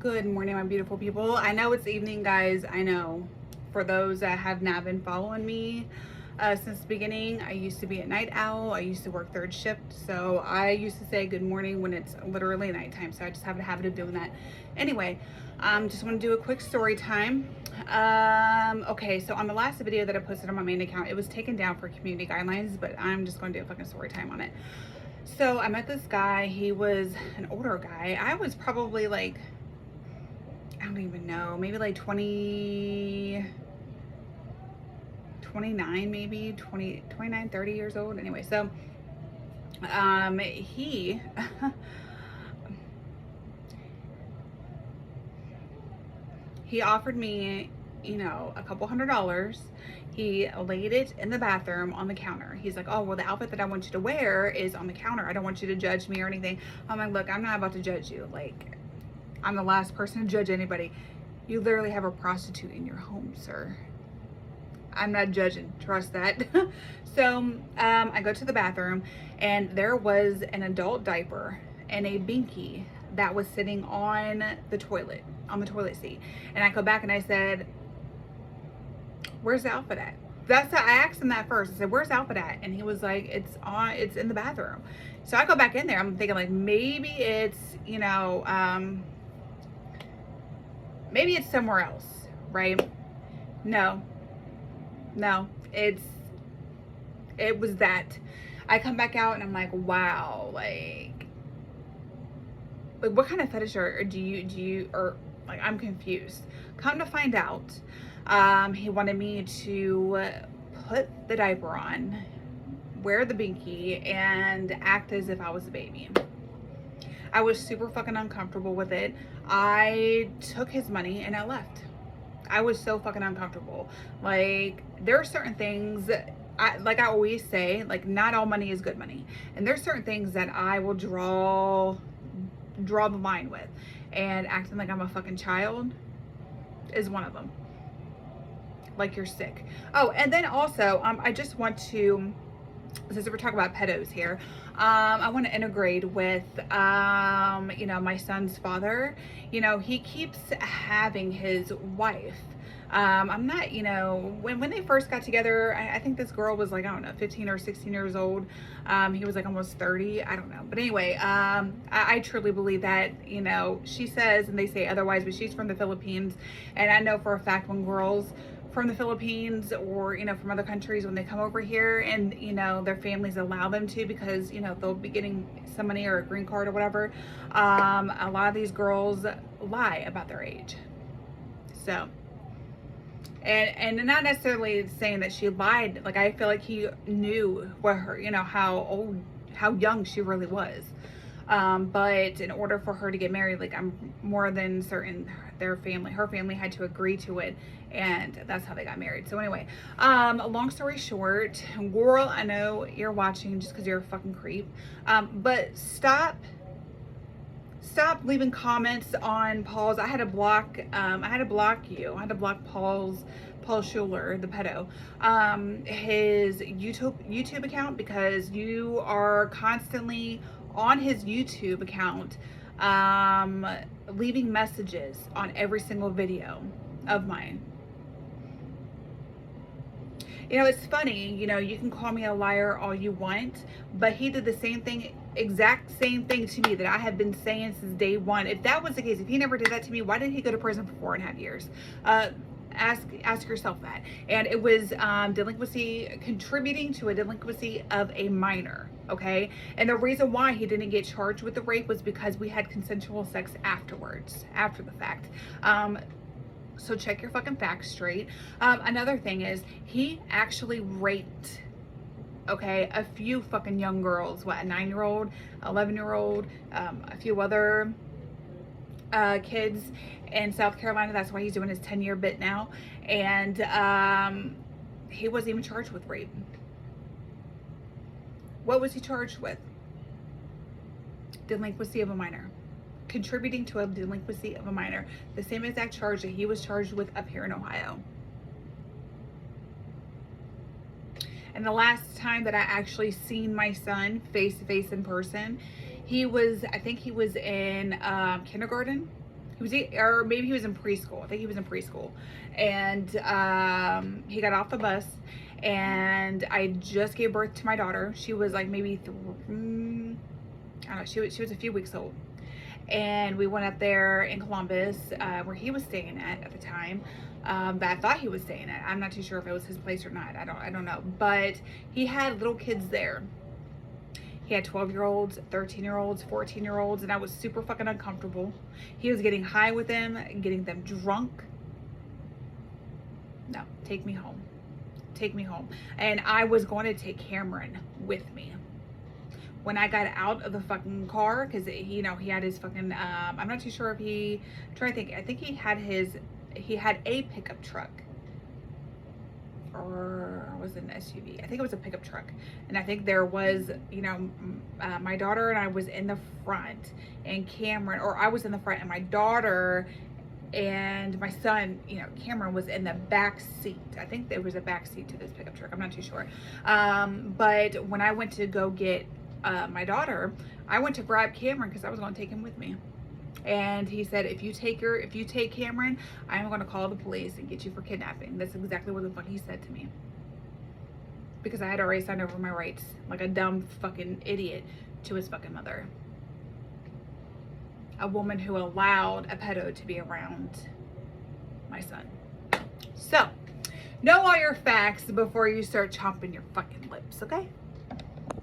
Good morning, my beautiful people. I know it's evening, guys. I know. For those that have not been following me since the beginning, I used to be a night owl. I used to work third shift. So I used to say good morning when it's literally nighttime. So I just have a habit of doing that. Anyway, just want to do a quick story time. Okay, so on the last video that I posted on my main account, it was taken down for community guidelines, but I'm just going to do a fucking story time on it. So I met this guy. He was an older guy. I was probably like, I don't even know, maybe like 29, maybe 29, 30 years old. Anyway, so he he offered me, a couple $100. He laid it in the bathroom on the counter. He's like, oh, well, the outfit that I want you to wear is on the counter. I don't want you to judge me or anything. I'm like, look, I'm not about to judge you. Like, I'm the last person to judge anybody. You literally have a prostitute in your home, sir. I'm not judging, trust that. So I go to the bathroom and there was an adult diaper and a binky that was sitting on the toilet seat. And I go back and I said, where's the outfit at? I asked him that first. I said, where's the outfit at? And he was like, it's in the bathroom. So I go back in there. I'm thinking like, maybe it's, maybe it's somewhere else, right? No, it was that. I come back out and I'm like, wow, like what kind of fetish do you, or like, I'm confused. Come to find out, he wanted me to put the diaper on, wear the binky, and act as if I was a baby. I was super fucking uncomfortable with it. I took his money and I left. I was so fucking uncomfortable. Like, there are certain things, like I always say, like, not all money is good money. And there's certain things that I will draw the line with. And acting like I'm a fucking child is one of them. Like, you're sick. Oh, and then also, I just want to, since we're talking about pedos here, I want to integrate with, my son's father. He keeps having his wife. I'm not, when they first got together, I think this girl was like, I don't know, 15 or 16 years old. He was like almost 30. I don't know. But anyway, I truly believe that, she says, and they say otherwise, but she's from the Philippines. And I know for a fact when girls from the Philippines or, from other countries, when they come over here and, their families allow them to, because, they'll be getting some money or a green card or whatever. A lot of these girls lie about their age. So, and not necessarily saying that she lied. Like, I feel like he knew what her, how young she really was. But in order for her to get married, like, I'm more than certain her family had to agree to it, and that's how they got married. So anyway, long story short, girl, I know you're watching just because you're a fucking creep, but stop leaving comments on Paul's. I had to block you. I had to block Paul Schuler, the pedo, his YouTube account, because you are constantly on his YouTube account, leaving messages on every single video of mine. It's funny, you can call me a liar all you want, but he did the exact same thing to me that I have been saying since day one. If that was the case, if he never did that to me, why did he go to prison for 4.5 years? Ask yourself that. And it was contributing to a delinquency of a minor, okay? And the reason why he didn't get charged with the rape was because we had consensual sex afterwards, after the fact. So check your fucking facts straight. Another thing is, he actually raped, okay, a few fucking young girls. What, a 9-year-old, 11-year-old, a few other kids in South Carolina. That's why he's doing his 10-year bit now. And he wasn't even charged with rape. What was he charged with? Delinquency of a minor. Contributing to a delinquency of a minor. The same exact charge that he was charged with up here in Ohio. And the last time that I actually seen my son face to face in person, I think he was in kindergarten. or maybe he was in preschool. I think he was in preschool. And he got off the bus, and I just gave birth to my daughter. She was like maybe, I don't know, she was a few weeks old. And we went up there in Columbus, where he was staying at the time. But I thought he was staying at. I'm not too sure if it was his place or not. I don't know. But he had little kids there. He had 12-year-olds, 13-year-olds, 14-year-olds, and I was super fucking uncomfortable. He was getting high with them, getting them drunk. No, take me home. Take me home. And I was going to take Cameron with me. When I got out of the fucking car, because, you know, he had his fucking, I'm not too sure if he, I'm trying to think, I think he had a pickup truck. Or was it an SUV? I think it was a pickup truck. And I think there was, you know, my daughter and I was in the front, and Cameron, or I was in the front, and my daughter and my son, you know, Cameron was in the back seat. I think there was a back seat to this pickup truck. I'm not too sure. But when I went to go get my daughter, I went to grab Cameron because I was going to take him with me. And he said, if you take Cameron, I'm going to call the police and get you for kidnapping. That's exactly what the fuck he said to me. Because I had already signed over my rights like a dumb fucking idiot to his fucking mother. A woman who allowed a pedo to be around my son. So, know all your facts before you start chomping your fucking lips, okay?